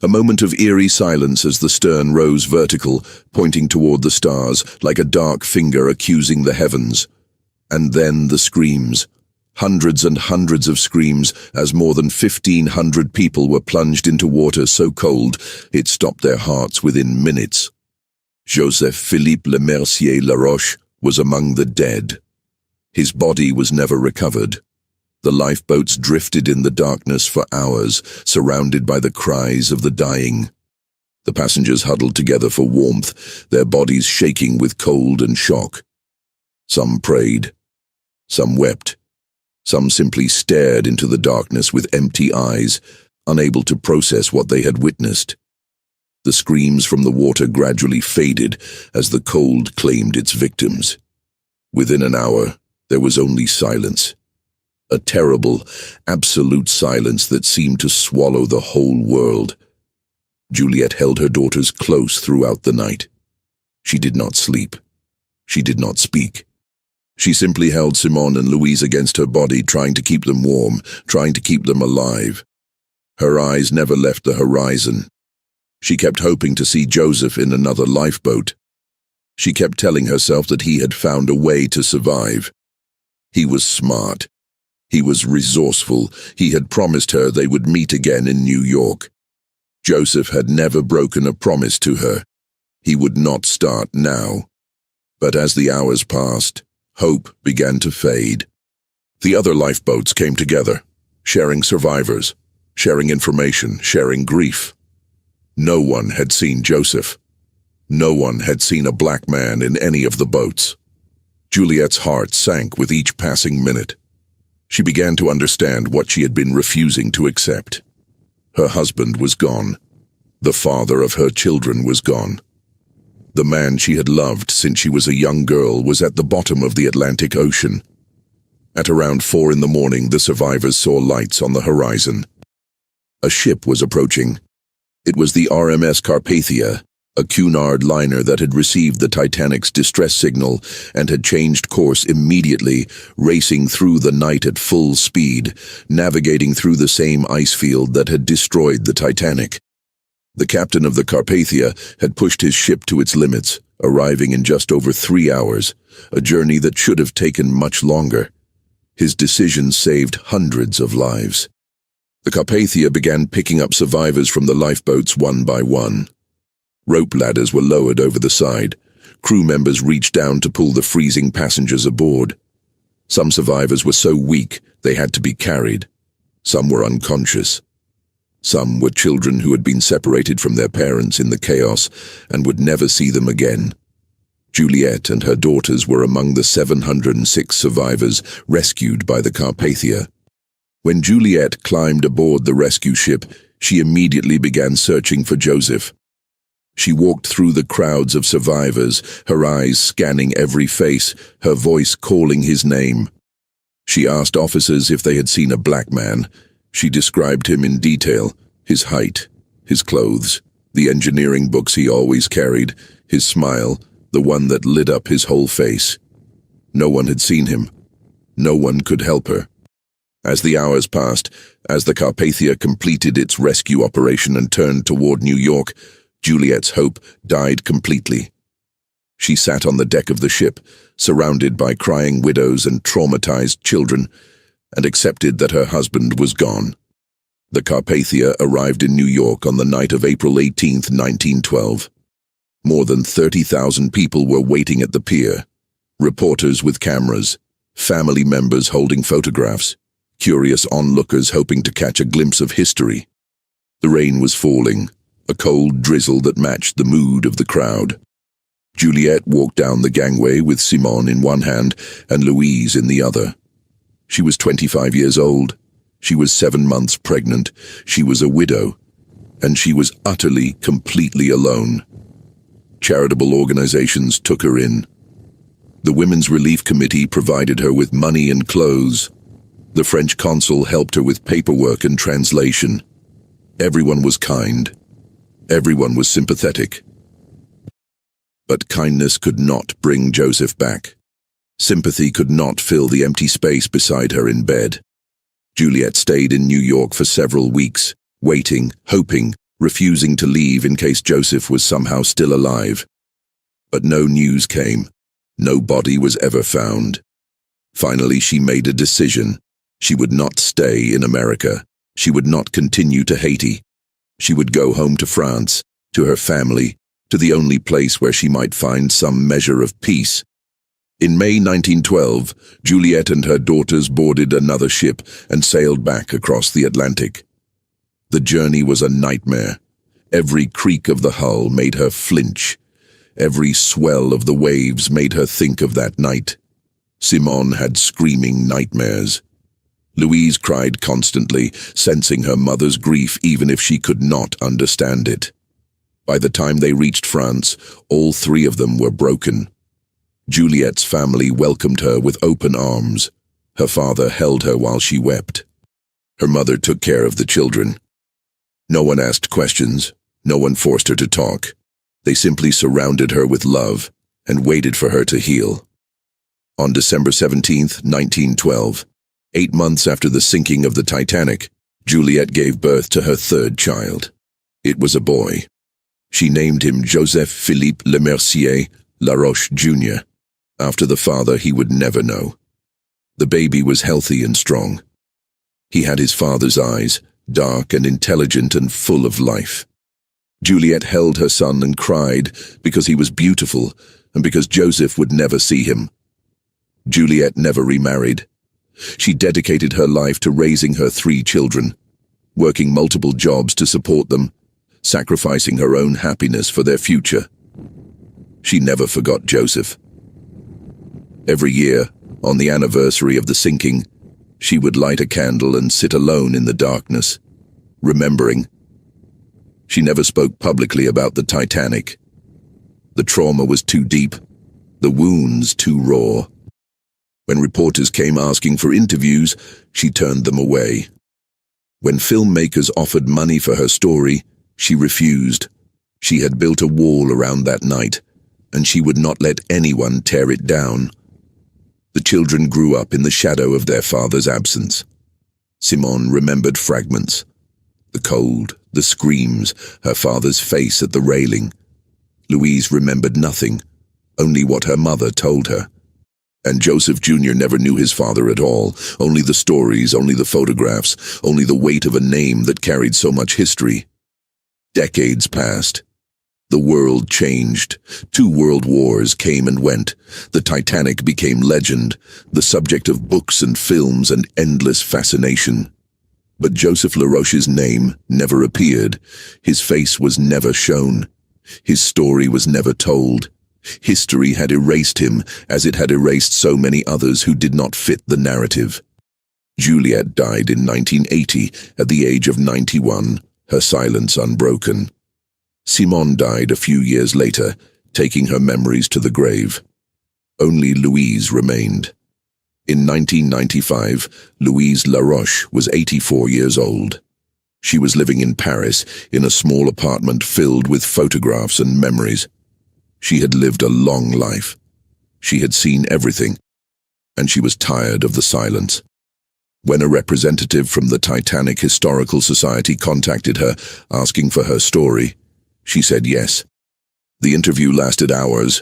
A moment of eerie silence as the stern rose vertical, pointing toward the stars, like a dark finger accusing the heavens. And then the screams. Hundreds and hundreds of screams as more than 1,500 people were plunged into water so cold it stopped their hearts within minutes. Joseph Philippe Lemercier Laroche was among the dead. His body was never recovered. The lifeboats drifted in the darkness for hours, surrounded by the cries of the dying. The passengers huddled together for warmth, their bodies shaking with cold and shock. Some prayed. Some wept. Some simply stared into the darkness with empty eyes, unable to process what they had witnessed. The screams from the water gradually faded as the cold claimed its victims. Within an hour, there was only silence. A terrible, absolute silence that seemed to swallow the whole world. Juliet held her daughters close throughout the night. She did not sleep. She did not speak. She simply held Simone and Louise against her body, trying to keep them warm, trying to keep them alive. Her eyes never left the horizon. She kept hoping to see Joseph in another lifeboat. She kept telling herself that he had found a way to survive. He was smart. He was resourceful. He had promised her they would meet again in New York. Joseph had never broken a promise to her. He would not start now. But as the hours passed, hope began to fade. The other lifeboats came together, sharing survivors, sharing information, sharing grief. No one had seen Joseph. No one had seen a black man in any of the boats. Juliet's heart sank with each passing minute. She began to understand what she had been refusing to accept. Her husband was gone. The father of her children was gone. The man she had loved since she was a young girl was at the bottom of the Atlantic Ocean. At around 4 in the morning, the survivors saw lights on the horizon. A ship was approaching. It was the RMS Carpathia, a Cunard liner that had received the Titanic's distress signal and had changed course immediately, racing through the night at full speed, navigating through the same ice field that had destroyed the Titanic. The captain of the Carpathia had pushed his ship to its limits, arriving in just over 3 hours, a journey that should have taken much longer. His decision saved hundreds of lives. The Carpathia began picking up survivors from the lifeboats one by one. Rope ladders were lowered over the side. Crew members reached down to pull the freezing passengers aboard. Some survivors were so weak they had to be carried. Some were unconscious. Some were children who had been separated from their parents in the chaos and would never see them again. Juliet and her daughters were among the 706 survivors rescued by the Carpathia. When Juliet climbed aboard the rescue ship, she immediately began searching for Joseph. She walked through the crowds of survivors, her eyes scanning every face, her voice calling his name. She asked officers if they had seen a black man. She described him in detail, his height, his clothes, the engineering books he always carried, his smile, the one that lit up his whole face. No one had seen him. No one could help her. As the hours passed, as the Carpathia completed its rescue operation and turned toward New York, Juliet's hope died completely. She sat on the deck of the ship, surrounded by crying widows and traumatized children, and accepted that her husband was gone. The Carpathia arrived in New York on the night of April 18, 1912. More than 30,000 people were waiting at the pier. Reporters with cameras, family members holding photographs, curious onlookers hoping to catch a glimpse of history. The rain was falling, a cold drizzle that matched the mood of the crowd. Juliet walked down the gangway with Simone in one hand and Louise in the other. She was 25 years old. She was 7 months pregnant. She was a widow. And she was utterly, completely alone. Charitable organizations took her in. The Women's Relief Committee provided her with money and clothes. The French consul helped her with paperwork and translation. Everyone was kind. Everyone was sympathetic. But kindness could not bring Joseph back. Sympathy could not fill the empty space beside her in bed. Juliet stayed in New York for several weeks, waiting, hoping, refusing to leave in case Joseph was somehow still alive. But no news came. No body was ever found. Finally, she made a decision. She would not stay in America. She would not continue to Haiti. She would go home to France, to her family, to the only place where she might find some measure of peace. In May 1912, Juliet and her daughters boarded another ship and sailed back across the Atlantic. The journey was a nightmare. Every creak of the hull made her flinch. Every swell of the waves made her think of that night. Simone had screaming nightmares. Louise cried constantly, sensing her mother's grief even if she could not understand it. By the time they reached France, all three of them were broken. Juliet's family welcomed her with open arms. Her father held her while she wept. Her mother took care of the children. No one asked questions. No one forced her to talk. They simply surrounded her with love and waited for her to heal. On December 17, 1912, 8 months after the sinking of the Titanic, Juliet gave birth to her third child. It was a boy. She named him Joseph Philippe Lemercier Laroche Jr., after the father he would never know. The baby was healthy and strong. He had his father's eyes, dark and intelligent and full of life. Juliet held her son and cried because he was beautiful and because Joseph would never see him. Juliet never remarried. She dedicated her life to raising her 3 children, working multiple jobs to support them, sacrificing her own happiness for their future. She never forgot Joseph. Every year, on the anniversary of the sinking, she would light a candle and sit alone in the darkness, remembering. She never spoke publicly about the Titanic. The trauma was too deep, the wounds too raw. When reporters came asking for interviews, she turned them away. When filmmakers offered money for her story, she refused. She had built a wall around that night, and she would not let anyone tear it down. The children grew up in the shadow of their father's absence. Simone remembered fragments. The cold, the screams, her father's face at the railing. Louise remembered nothing, only what her mother told her. And Joseph Jr. never knew his father at all, only the stories, only the photographs, only the weight of a name that carried so much history. Decades passed. The world changed. 2 world wars came and went. The Titanic became legend, the subject of books and films and endless fascination. But Joseph Laroche's name never appeared. His face was never shown. His story was never told. History had erased him, as it had erased so many others who did not fit the narrative. Juliet died in 1980 at the age of 91, her silence unbroken. Simone died a few years later, taking her memories to the grave. Only Louise remained. In 1995, Louise Laroche was 84 years old. She was living in Paris, in a small apartment filled with photographs and memories. She had lived a long life. She had seen everything, and she was tired of the silence. When a representative from the Titanic Historical Society contacted her, asking for her story, she said yes. The interview lasted hours.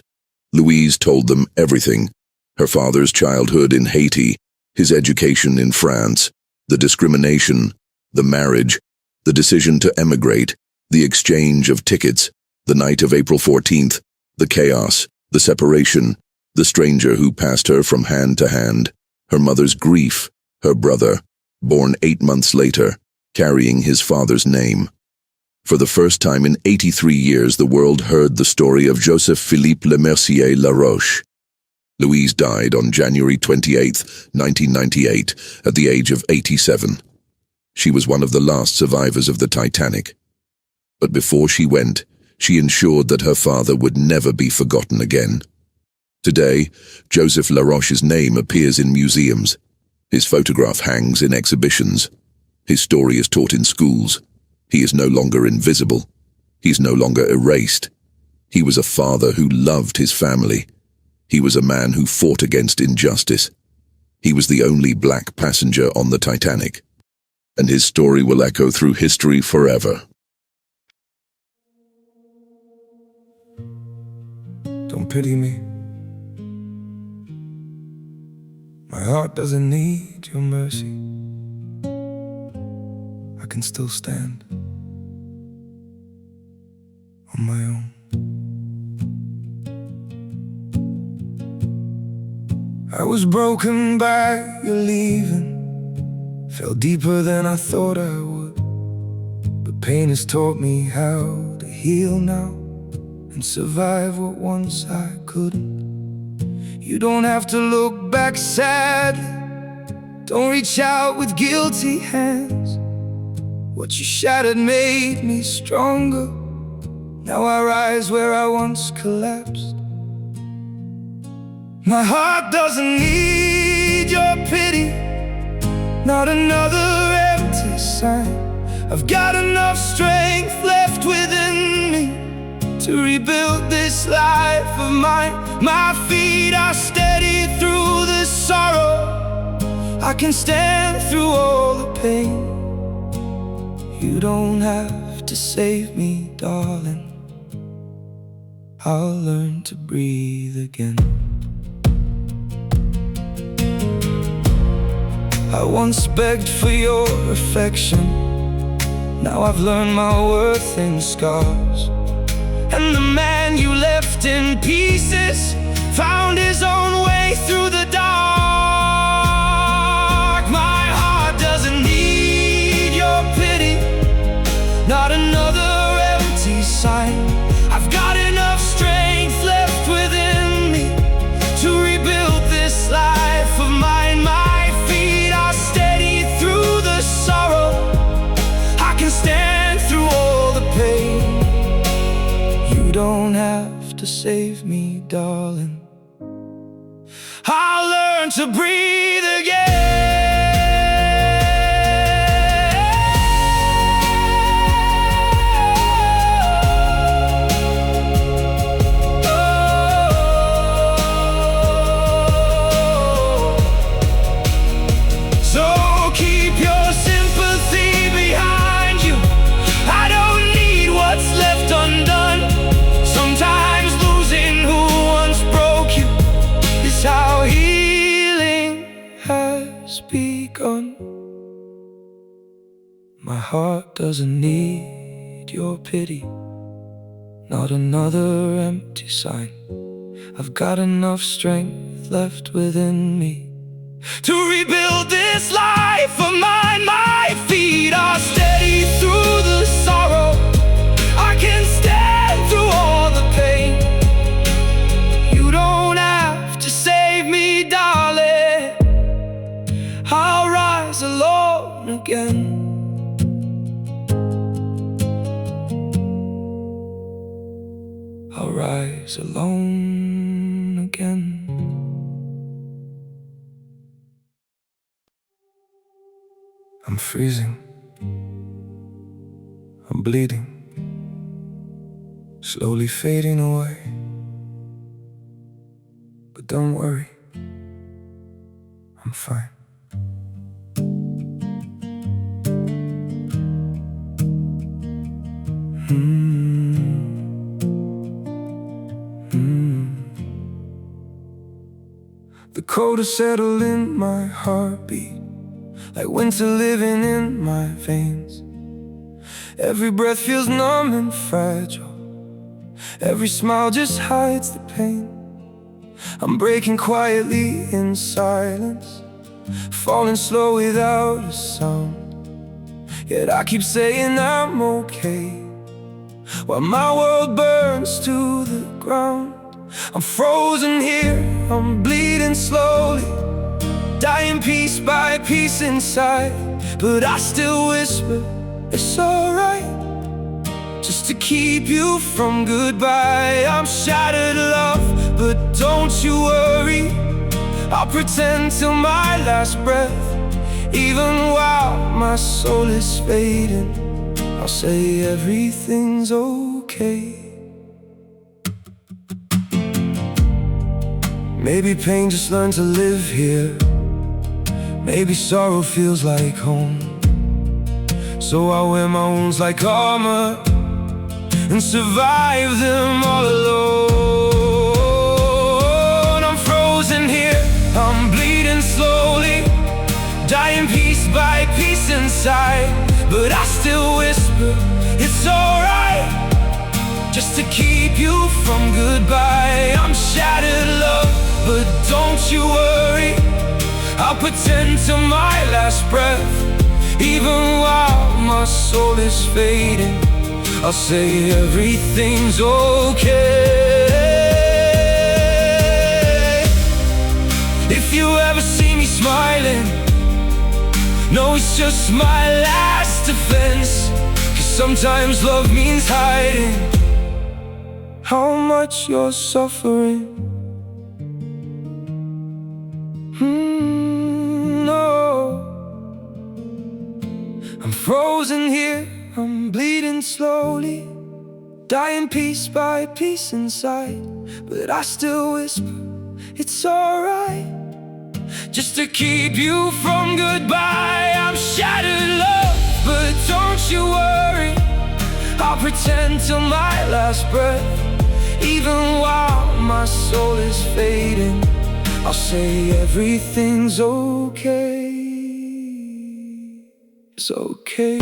Louise told them everything: her father's childhood in Haiti, his education in France, the discrimination, the marriage, the decision to emigrate, the exchange of tickets, the night of April 14th, the chaos, the separation, the stranger who passed her from hand to hand, her mother's grief, her brother, born 8 months later, carrying his father's name. For the first time in 83 years, the world heard the story of Joseph-Philippe Lemercier Laroche. Louise died on January 28, 1998, at the age of 87. She was one of the last survivors of the Titanic. But before she went, she ensured that her father would never be forgotten again. Today, Joseph Laroche's name appears in museums. His photograph hangs in exhibitions. His story is taught in schools. He is no longer invisible. He is no longer erased. He was a father who loved his family. He was a man who fought against injustice. He was the only black passenger on the Titanic. And his story will echo through history forever. Don't pity me. My heart doesn't need your mercy. I can still stand on my own. I was broken by your leaving, fell deeper than I thought I would. But pain has taught me how to heal now and survive what once I couldn't. You don't have to look back sadly, don't reach out with guilty hands. What you shattered made me stronger. Now I rise where I once collapsed. My heart doesn't need your pity, not another empty sign. I've got enough strength left within me to rebuild this life of mine. My feet are steady through the sorrow. I can stand through all the pain. You don't have to save me, darling. I'll learn to breathe again. I once begged for your affection. Now I've learned my worth in scars. And the man you left in pieces found his own way through the dark. My heart doesn't need your pity, not another empty sign. I've got enough strength left within me to rebuild this life of mine. My feet are steady through the sorrow. I can stand through all the pain. You don't have to save me, darling. I'll learn to breathe again. My heart doesn't need your pity, not another empty sign. I've got enough strength left within me to rebuild this life of mine. My feet are steady through the sorrow. I can stand through all the pain. You don't have to save me, darling. I'll rise alone again. is alone again. I'm freezing, I'm bleeding, slowly fading away. But don't worry, I'm fine. The cold has settled in my heartbeat, like winter living in my veins. Every breath feels numb and fragile, every smile just hides the pain. I'm breaking quietly in silence, falling slow without a sound. Yet I keep saying I'm okay, while my world burns to the ground. I'm frozen here, I'm bleeding slowly, dying piece by piece inside. But I still whisper, it's alright, just to keep you from goodbye. I'm shattered, love, but don't you worry, I'll pretend till my last breath. Even while my soul is fading, I'll say everything's okay. Maybe pain just learned to live here, maybe sorrow feels like home. So I wear my wounds like armor and survive them all alone. I'm frozen here, I'm bleeding slowly, dying piece by piece inside. But I still whisper, it's alright, just to keep you from goodbye. I'm shattered, love, but don't you worry, I'll pretend till my last breath. Even while my soul is fading, I'll say everything's okay. If you ever see me smiling, no, it's just my last defense. 'Cause sometimes love means hiding how much you're suffering. No, I'm frozen here, I'm bleeding slowly, dying piece by piece inside. But I still whisper, it's alright, just to keep you from goodbye. I'm shattered, love, but don't you worry, I'll pretend till my last breath. Even while my soul is fading, I'll say everything's okay. It's okay.